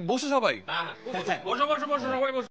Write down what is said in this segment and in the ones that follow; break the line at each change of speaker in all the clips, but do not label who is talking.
বসো সবাই।
বসো বসো বসো সবাই বসো।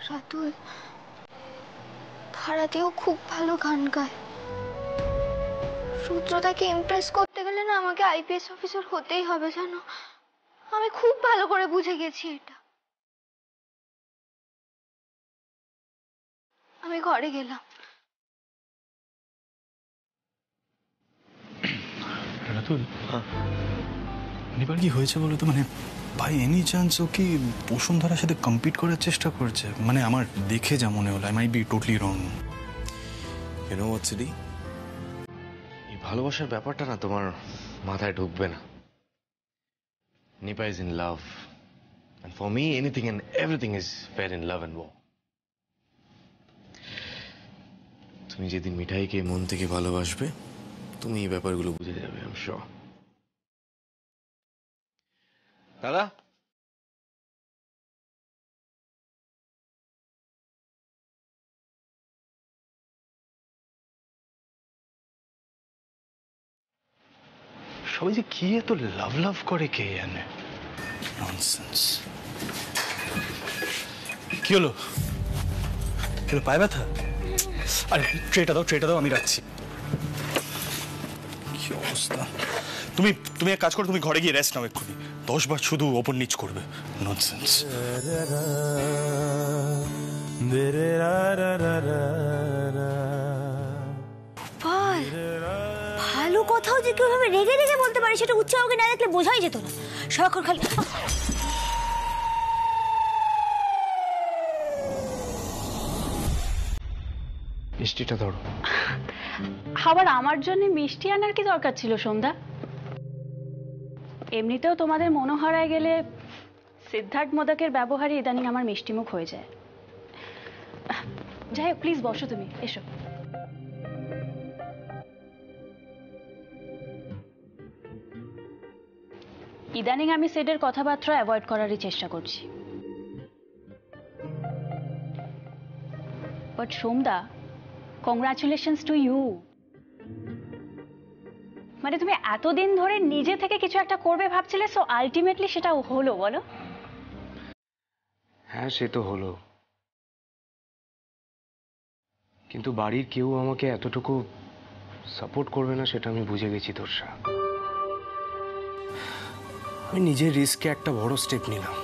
রাতুল ভাড়াতেও খুব ভালো গান গায়। রুদ্রদাকে ইমপ্রেস করতে গেলে না আমাকে আইপিএস অফিসার হতেই হবে জানো। আমি খুব ভালো করে বুঝে গেছি এটা। আমি ঘরে গেলাম।
রাতুল, এবার কি হয়েছে বলো তো? মানে বাই এনি চান্স ও কি বসুন্ধরার সাথে কম্পিট করার চেষ্টা করছে? মানে আমার দেখে যা মনে হলো, I might be totally wrong.
You know what সিডি, এই ভালোবাসার ব্যাপারটা না তোমার মাথায় ঢুকবে না। Nipa is in love, and for me anything and everything is fair in love and war. তুমি যেদিন মিঠাইকে মন থেকে ভালোবাসবে তুমি এই ব্যাপারগুলো বুঝে যাবে, আই এম শিওর। দাদা,
সবাই যে কি এত লাভ লাভ করে কে জানে। ননসেন্স। কি হলো? পায়ে ব্যথা? আরে ট্রেটা দাও, আমি রাখছি। কি অবস্থা! তুমি এক কাজ করো, তুমি ঘরে গিয়ে রেস্ট নাও এক্ষুনি। 10 বার শুধু ওপর নিচ করবে। ননসেন্স।
ভালো কথাও যে কিভাবে রেগে রেগে বলতে পারে সেটা উচ্চ আমাকে না দেখলে বোঝাই যেত না। সারাক্ষণ খালি
মিষ্টিটা ধরো।
আবার আমার জন্য মিষ্টি আনার কি দরকার ছিল সন্ধ্যা? এমনিতেও তোমাদের মনোহরায় গেলে সিদ্ধার্থ মোদকের ব্যবহারে ইদানিং আমার মিষ্টিমুখ হয়ে যায়। যাই হোক, প্লিজ বসো, তুমি এসো। ইদানিং আমি সেটের কথাবার্তা অ্যাভয়েড করারই চেষ্টা করছি। বাট সোমদা, কংগ্রাচুলেশনস টু ইউ। মানে তুমি এতদিন ধরে নিজে থেকে কিছু একটা করবে ভাবছিলে, সো আলটিমেটলি সেটা হলো, বলো?
হ্যাঁ, সে তো হলো, কিন্তু বাড়ির কেউ আমাকে এতটুকু সাপোর্ট করবে না সেটা আমি বুঝে গেছি তোরসা। আমি নিজের রিস্কে একটা বড় স্টেপ নিলাম।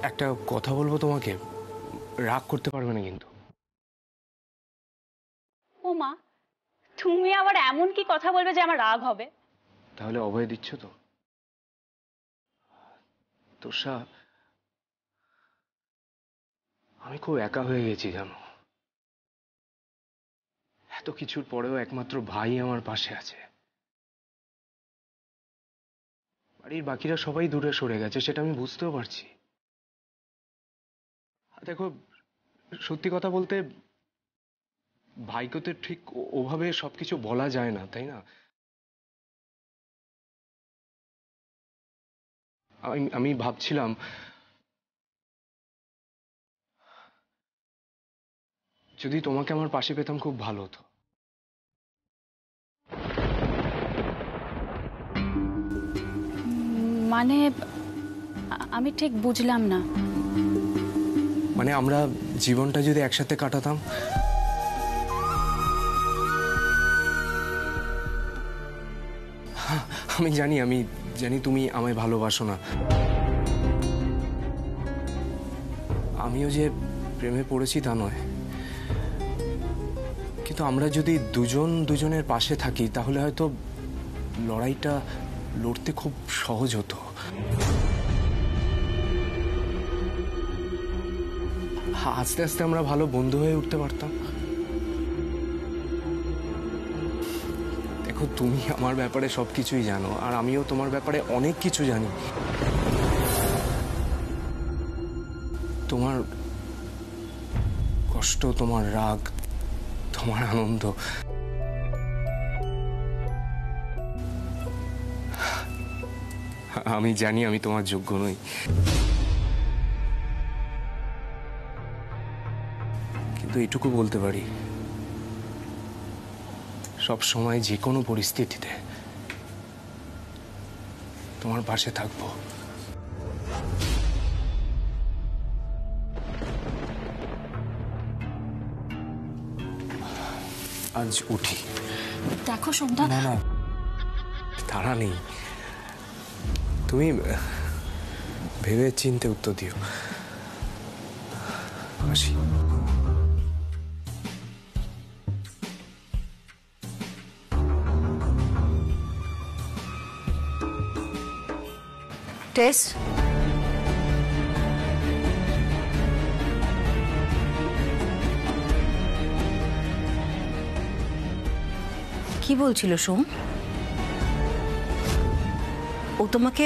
একটা কথা বলবো তোমাকে, রাগ করতে পারবে না কিন্তু।
ও মা, তুমি আবার এমন কি কথা বলবে যে আমার রাগ হবে?
তাহলে অভয় দিচ্ছ তো? তোরসা, আমি খুব একা হয়ে গেছি জানো। এত কিছুর পরেও একমাত্র ভাই আমার পাশে আছে।
বাড়ির বাকিরা সবাই দূরে সরে গেছে, সেটা আমি বুঝতেও পারছি। দেখো, সত্যি কথা বলতে ভাইকে তো ঠিক ওভাবে সবকিছু বলা যায় না, তাই না? আমি ভাবছিলাম যদি তোমাকে আমার পাশে পেতাম খুব ভালো হতো।
মানে আমি ঠিক বুঝলাম না।
মানে আমরা জীবনটা যদি একসাথে কাটাতাম। আমি জানি তুমি আমায় ভালোবাসো না। আমিও যে প্রেমে পড়েছি তা নয়, কিন্তু আমরা যদি দুজনের পাশে থাকি তাহলে হয়তো লড়াইটা লড়তে খুব সহজ হতো। আস্তে আস্তে আমরা ভালো বন্ধু হয়ে উঠতে পারতাম। দেখো, তুমি আমার ব্যাপারে সবকিছুই জানো, আর আমিও তোমার ব্যাপারে অনেক কিছু জানি। তোমার কষ্ট, তোমার রাগ, তোমার আনন্দ, আমি জানি আমি তোমার যোগ্য নই, কিন্তু এটুকু বলতে পারি, সব সময় যে কোনো পরিস্থিতিতে তোমার পাশে থাকবো। আজ উঠি।
দেখো সন্ধ্যা,
না না, তারা নেই, তুমি ভেবে চিন্তে উত্তর দিও। আসি।
টেস, কি বলছিল সোম? ও তোমাকে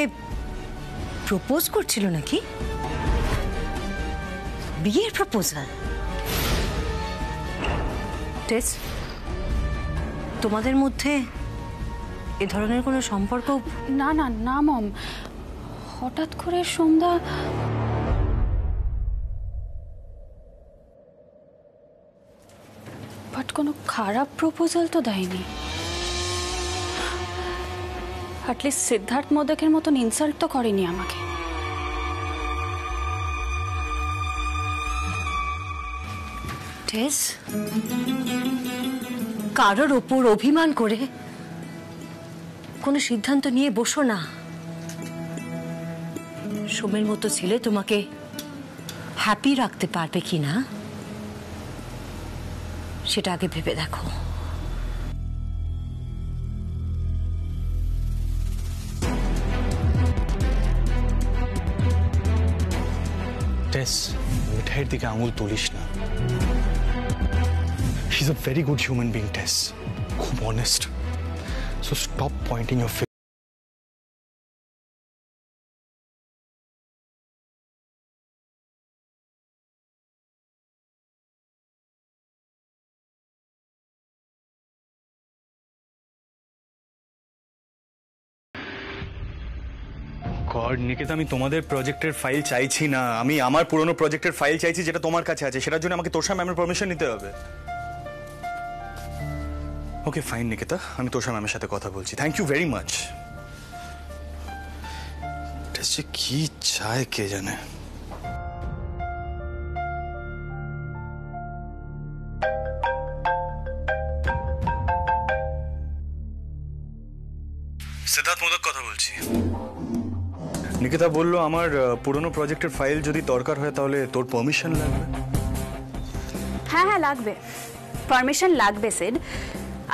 প্রপোজ করছিল নাকি? বিয়ের প্রপোজাল? টেস, তোমাদের মধ্যে এ ধরনের কোনো সম্পর্ক?
না না না মম, হঠাৎ করে সন্ধ্যা বাট কোনো খারাপ প্রপোজাল তো দেয়নি। অ্যাটলিস্ট সিদ্ধার্থ মোদকের মতন ইনসাল্ট তো করেনি আমাকে।
টেস, কারোর ওপর অভিমান করে কোনো সিদ্ধান্ত নিয়ে বসো না। সোমের মতো ছেলে তোমাকে হ্যাপি রাখতে পারবে কিনা সেটা আগে ভেবে দেখো।
টেস, মিঠাইয়ের দিকে আঙুল তুলিস না। She is a very good human being, টেস, খুব honest. So stop pointing your finger. God Niketa, আমি তোমাদের প্রজেক্টের ফাইল চাইছি না, আমি আমার পুরনো প্রজেক্টের ফাইল চাইছি যেটা তোমার কাছে আছে। সেটার জন্য আমাকে তোষা ম্যামের পারমিশন নিতে হবে। ওকে ফাইন নিকেতা, আমি তোষা ম্যামের সাথে কথা বলছি। Thank you very much. যে কি চায় কে জানে। সিদ্ধার্থ মোদক কথা বলছি। নিকিতা বলল আমার পুরনো প্রজেক্টের ফাইল যদি দরকার হয় তাহলে তোর পারমিশন লাগবে।
হ্যাঁ হ্যাঁ লাগবে, পারমিশন লাগবে সিড।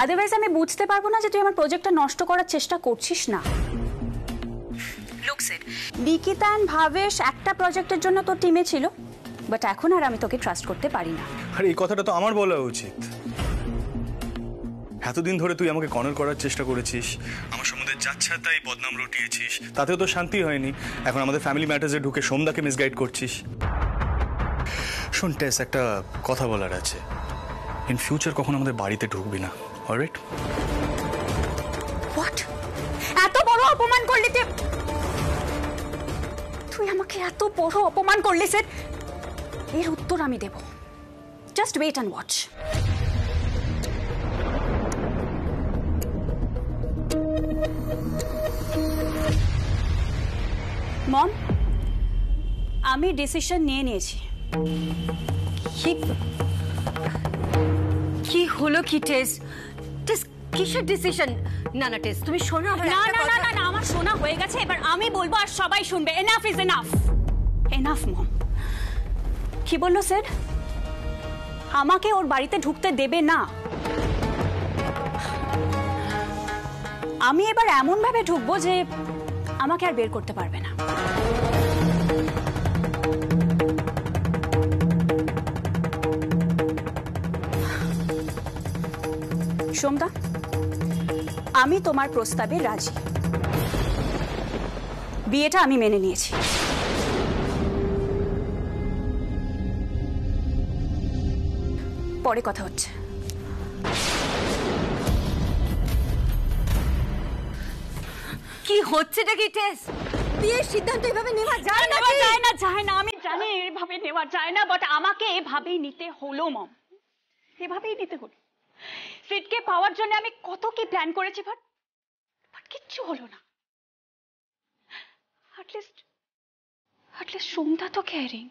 আদারওয়াইজ আমি বুঝতে পারবো না যে তুই আমার প্রজেক্টটা নষ্ট করার চেষ্টা করছিস না। লুক সিড, নিকিতা এন্ড ভাবেশ একটা প্রজেক্টের জন্য তোর টিমে ছিল, বাট এখন আর আমি তোকে ট্রাস্ট করতে পারি না।
আর এই কথাটা তো আমার বলা উচিত। এতদিন ধরে তুই আমাকে কর্নার করার চেষ্টা করেছিস, আমার সম্বন্ধে যাচ্ছা তাই বদনাম রটিয়েছিস, তাতেও তো শান্তি হয়নি। এখন আমাদের ফ্যামিলি ম্যাটার্সে ঢুকে সোমদাকে মিসগাইড করছিস। শোন টেস, একটা কথা বলার আছে। ইন ফিউচার কখনো আমাদের বাড়িতে ঢুকবি না, অলরাইট?
হোয়াট? এত বড় অপমান করলি তুই? তুই আমাকে এত বড় অপমান করলি স্যার, এর উত্তর আমি দেব। Just wait and watch. Mom, আমি ডিসিশন নিয়ে নিয়েছি।
কি হলো কি টেস? টেস কিসের ডিসিশন? না না টেস, তুমি শোনো আমার
না
একটা
না না
কথা।
না না, আমার শোনা হয়ে গেছে, এবার আমি বলবো আর সবাই শুনবে। Enough is enough. এনাফ মম। কি বললো স্যার? আমাকে ওর বাড়িতে ঢুকতে দেবে না? আমি এবার এমন ভাবে ঢুকবো যে আমাকে আর বের করতে পারবে না। সোমদা, আমি তোমার প্রস্তাবে রাজি। বিয়েটা আমি মেনে নিয়েছি। পরে কথা হচ্ছে।
কি হচ্ছেটা কি টেস? বিয়ের সিদ্ধান্ত এভাবে নেওয়া যায় না?
যায় না, আমি জানি এভাবে নেওয়া যায় না, বাট আমাকে এভাবেই নিতে হলো মম। এভাবেই নিতে হলো। সিটকে পাওয়ার জন্য আমি কত কি প্ল্যান করেছি, বাট কিচ্ছু হলো না। অ্যাটলিস্ট সোমদা তো কেয়ারিং,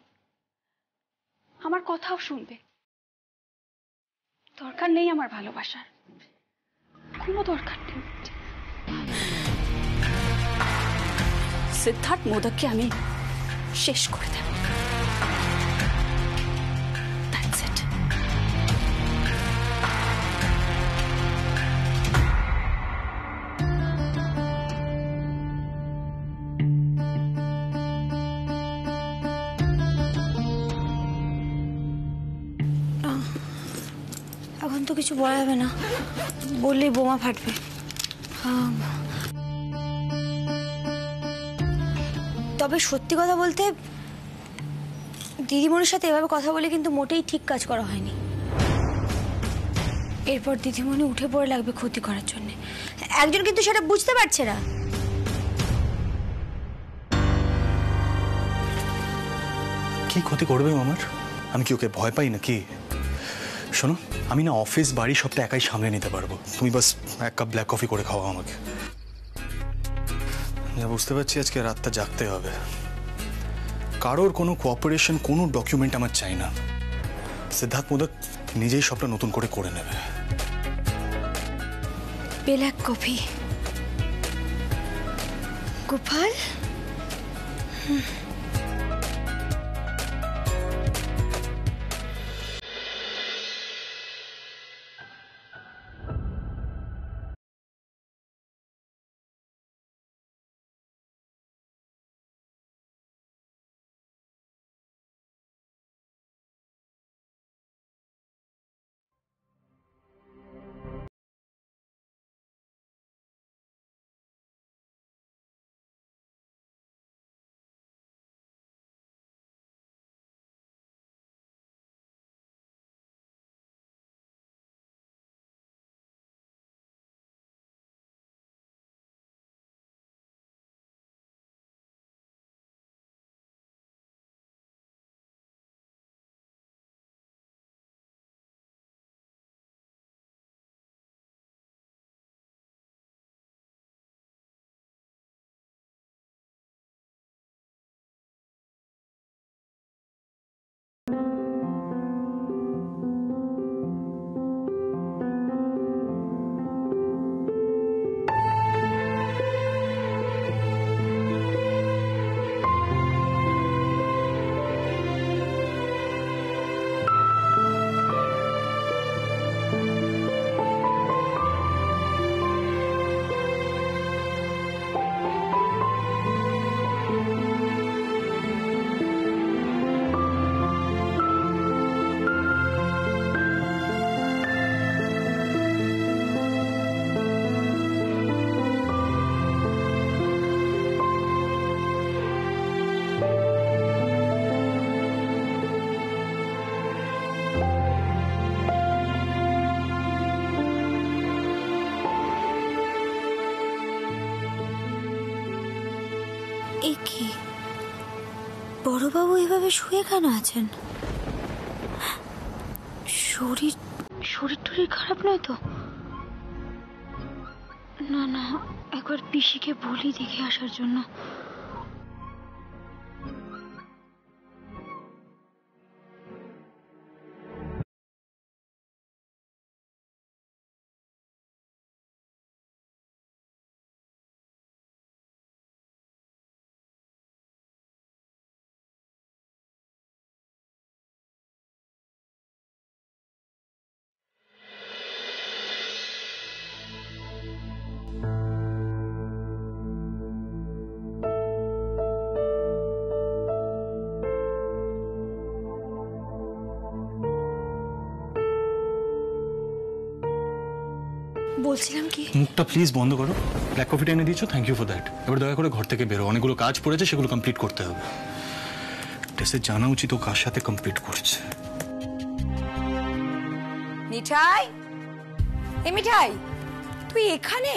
আমার কথাও শুনবে। দরকার নেই আমার ভালোবাসার, কোনো দরকার নেই। সিদ্ধার্থ মোদককে আমি শেষ করে দেব। That's it.
এখন তো কিছু বলা যাবে না, বললেই বোমা ফাটবে। তবে সত্যি কথা বলতে দিদিমণির সাথে এভাবে কথা বলে কিন্তু মোটেই ঠিক কাজ করা হয়নি। এরপর দিদিমণি উঠে পড়ে লাগবে ক্ষতি করার জন্য। একজন কিন্তু সেটা বুঝতে পারছে না।
কি ক্ষতি করবে ও আমার? আমি কি ওকে ভয় পাই নাকি? শোনো, আমি না অফিস বাড়ি সবটা একাই সামলে নিতে পারবো। তুমি বাস এক কাপ ব্ল্যাক কফি করে খাওয়া আমাকে। যা বুঝতে পারছি আজকে রাতটা জাগতে হবে। কারোর কোনো কোঅপারেশন, কোনো ডকুমেন্ট আমার চাই না। সিদ্ধার্থ মোদক নিজেই সবটা নতুন করে নেবে।
Black coffee Gopal. বড়বাবু এভাবে শুয়ে কেন আছেন? শরীর শরীর টরীর খারাপ নয় তো? না না, একবার পিসিকে বলি দেখে আসার জন্য। বলছিলাম কি,
মুখটা প্লিজ বন্ধ করো। ব্ল্যাক কফিটা এনে দিয়েছো, থ্যাংক ইউ ফর দ্যাট। এবার দয়া করে ঘর থেকে বেরো, অনেকগুলো কাজ পড়েছে, সেগুলো কমপ্লিট করতে হবে। টেসের জানা উচিত ও কার সাথে কমপ্লিট করছে।
মিঠাই, এ মিঠাই, তুই এখানে?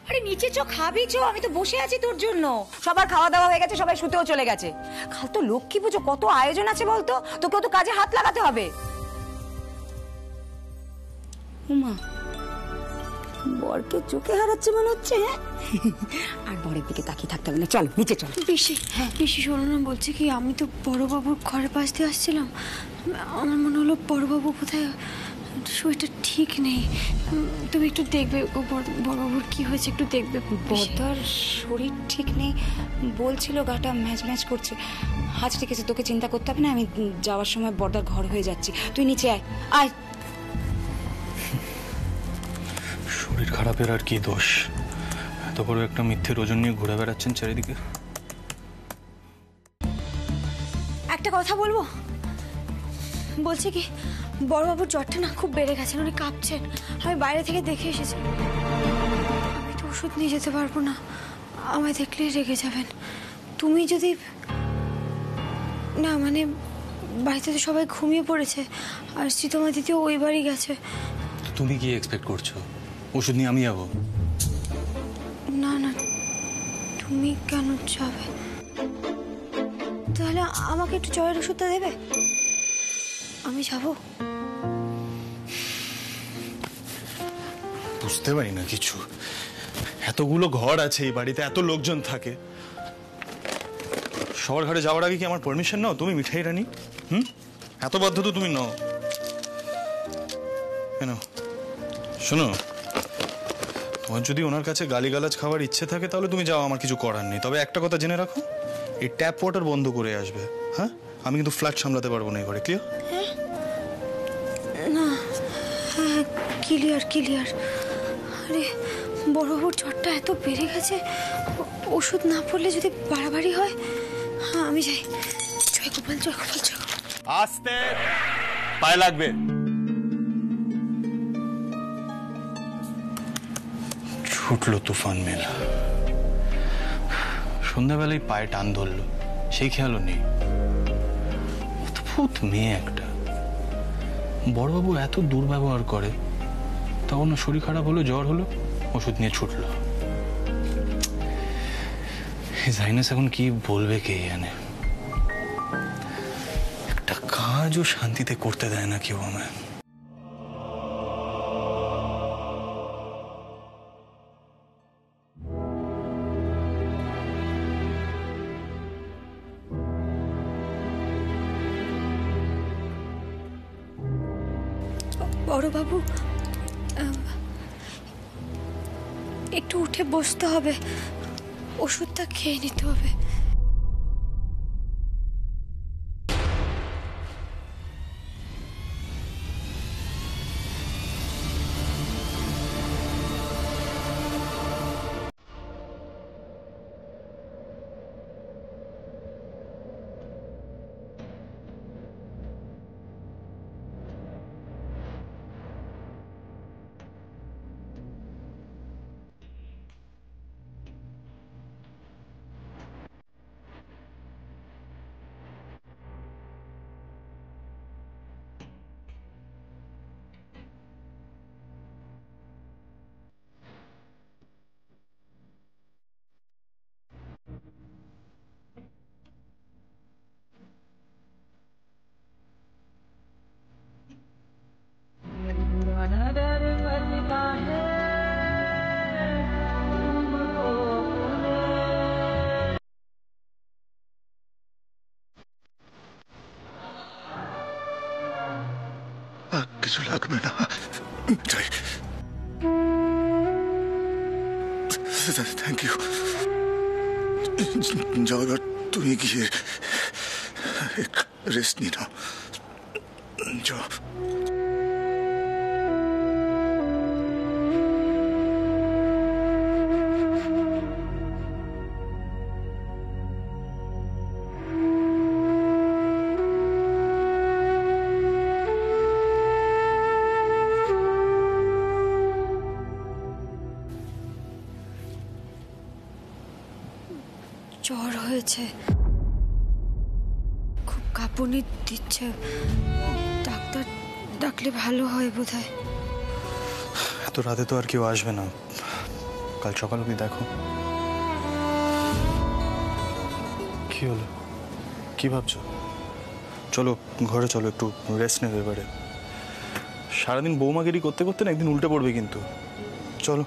আরে নিচে চ, খাবি চ, আমি তো বসে আছি তোর জন্য। সবার খাওয়া দাওয়া হয়ে গেছে, সবাই শুতেও চলে গেছে। কাল তো লক্ষ্মী পুজো, কত আয়োজন আছে বলতো, তোকেও তো কাজে হাত লাগাতে হবে। উমা, বরকে চোখে হারাচ্ছে মনে হচ্ছে। আর বরের দিকে তাকিয়ে থাকতে হবে না, চল নিচে চল।
পিসি, হ্যাঁ পিসি শোনো না, বলছি কি, আমি তো বড়বাবুর ঘরের পাশ দিয়ে আসছিলাম, আমার মনে হলো বড়বাবু কোথায়, শরীরটা ঠিক নেই, তুমি একটু দেখবে বড়বাবুর কি হয়েছে, একটু দেখবে।
বর্দার শরীর ঠিক নেই বলছিল, গাটা ম্যাচ ম্যাচ করছে। আচ্ছা ঠিক আছে, তোকে চিন্তা করতে হবে না, আমি যাওয়ার সময় বর্দার ঘর হয়ে যাচ্ছি, তুই নিচে আয়। আয়।
শরীর খারাপের আর কি দোষ? এত বড় একটা মিথ্যের ওজন নিয়ে ঘুরে বেড়াচ্ছেন চারিদিকে।
একটা কথা বলবো, বলছি কি, বড়বাবুর জ্বরটা না খুব বেড়ে গেছেন, উনি কাঁপছেন, আমি বাইরে থেকে দেখে এসেছি। আমি তো ওষুধ নিয়ে যেতে পারবো না, আমায় দেখলেই রেগে যাবেন। তুমি যদি, না মানে বাড়িতে তো সবাই ঘুমিয়ে পড়েছে, আর শীতমা দিদিও ওই বাড়ি গেছে।
তুমি কি এক্সপেক্ট করছো ওষুধ নিয়ে আমি যাবো?
না না, তুমি কেন যাবে? তাহলে আমাকে একটু জ্বরের ওষুধটা দেবে, আমি যাবো।
বুঝতে পারি না কিছু। এতগুলো ঘর আছে এই বাড়িতে, এত লোকজন থাকে, সবার ঘরে যাওয়ার আগে কি আমার পারমিশন নাও তুমি, মিঠাই রানী? এত বাধ্য তো তুমি নাও কেন? শোনো, তোমার যদি ওনার কাছে গালিগালাজ খাওয়ার ইচ্ছে থাকে তাহলে তুমি যাও, আমার কিছু করার নেই। তবে একটা কথা জেনে রাখো, এই ট্যাপ ওয়াটার বন্ধ করে আসবে। হ্যাঁ, আমি কিন্তু ফ্ল্যাট সামলাতে পারবো না এই ঘরে, ক্লিয়ার?
না, হ্যাঁ ক্লিয়ার ক্লিয়ার। আরে বড়বাবুর জ্বরটা এত বেড়ে গেছে, ওষুধ না পড়লে যদি বাড়াবাড়ি হয়। হ্যাঁ আমি যাই। জয় গোপাল, জয় গোপাল, জয় গোপাল।
আস্তে পায়ে লাগবে। ছুটলো তুফান মেলা, সন্ধ্যাবেলায় পায়ে টান ধরলো, সেই খেয়ালও নেই। অদ্ভুত মেয়ে একটা। বড়বাবু এত দুর্ব্যবহার করে, তখন শরীর খারাপ হলো, জ্বর হলো, ওষুধ নিয়ে ছুটলো। জাইনাস এখন কি বলবে কে জানে। একটা কাজও শান্তিতে করতে দেয় না কেউ আমায়।
বড়বাবু, একটু উঠে বসতে হবে, ওষুধটা খেয়ে নিতে হবে।
কিছু লাগবে না মিঠাই। Thank you. যাও এবার তুমি গিয়ে রেস্ট নিয়ে নাও। যাও।
জ্বর হয়েছে, খুব কাঁপুনি দিচ্ছে। ডাক্তার ডাকলে ভালো হয় বোধহয়।
এত রাতে তো আর কেউ আসবে না, কাল সকাল অবধি দেখো। কি হলো, কি ভাবছো? চলো ঘরে চলো, একটু রেস্ট নেবে এবারে। সারাদিন বৌমাগিরি করতে করতে না একদিন উল্টে পড়বে কিন্তু। চলো।